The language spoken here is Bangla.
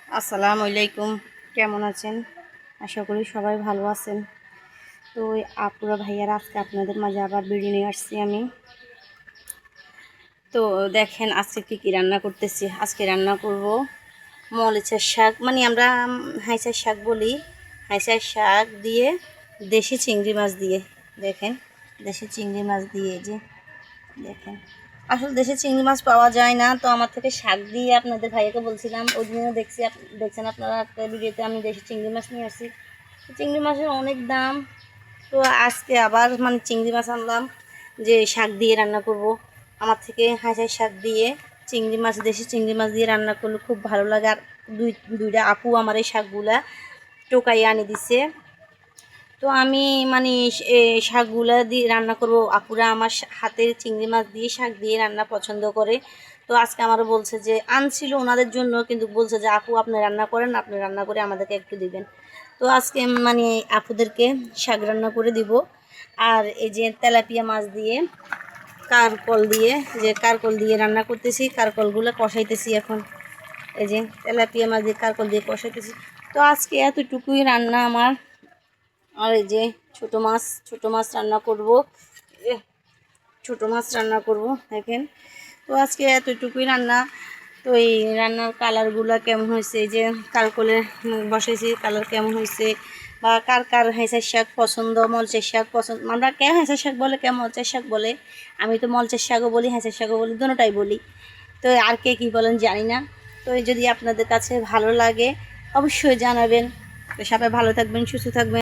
আসসালামু আলাইকুম, কেমন আছেন? আশা করি সবাই ভালো আছেন। তো ওই আপুরা ভাইয়ারা আজকে আপনাদের মাঝে আবার ভিডিও নিয়ে আসছি আমি। তো দেখেন আজকে কী রান্না করতেছি। আজকে রান্না করব মরিচের শাক, মানে আমরা হাইসার শাক বলি। হাইসার শাক দিয়ে দেশি চিংড়ি মাছ দিয়ে, দেখেন দেশি চিংড়ি মাছ দিয়ে, যে দেখেন আসলে দেশি চিংড়ি মাছ পাওয়া যায় না, তো আমার থেকে শাক দিয়ে আপনাদের ভাইয়াকে বলছিলাম। ওই দিনও দেখছেন আপনারা একটা ভিডিওতে আমি দেশি চিংড়ি মাছ নিয়ে আসছি। চিংড়ি মাছের অনেক দাম, তো আজকে আবার মানে চিংড়ি মাছ আনলাম যে শাক দিয়ে রান্না করব। আমার থেকে হাঁসের শাক দিয়ে চিংড়ি মাছ, দেশি চিংড়ি মাছ দিয়ে রান্না করলে খুব ভালো লাগে। আর দুইটা আপু আমার এই শাকগুলা টোকাই আনি দিছে। তো আমি মানে শাকগুলা দিয়ে রান্না করব। আপুরা আমার হাতের চিংড়ি মাছ দিয়ে শাক দিয়ে রান্না পছন্দ করে। তো আজকে আমারও বলছে যে আনছিল ওনাদের জন্য, কিন্তু বলছে যে আপু আপনি রান্না করেন, আপনি রান্না করে আমাদেরকে একটু দিবেন। তো আজকে মানে আপুদেরকে শাক রান্না করে দিব। আর এই যে তেলাপিয়া মাছ দিয়ে কারকল দিয়ে রান্না করতেছি। কারকলগুলো কষাইতেছি এখন। এই যে তেলাপিয়া মাছ দিয়ে কারকল দিয়ে কষাইতেছি। তো আজকে এতটুকুই রান্না আমার। আর এই যে ছোটো মাছ রান্না করব। ছোটো মাছ রান্না করব দেখেন। তো আজকে এতটুকুই রান্না। তো এই রান্নার কালারগুলো কেমন হয়েছে, এই যে কারকলে বসাইছি, কালার কেমন হয়েছে, বা কার কার হেঁচের শাক পছন্দ, মলচের শাক পছন্দ। আমরা কে হেঁচের শাক বলে, কে মলচের শাক বলে। আমি তো মলচের শাকও বলি, হেঁচের শাকও বলি, দুটোটাই বলি। তো আর কে কী বলেন জানি না। তো যদি আপনাদের কাছে ভালো লাগে অবশ্যই জানাবেন। তো সবাই ভালো থাকবেন, সুস্থ থাকবেন।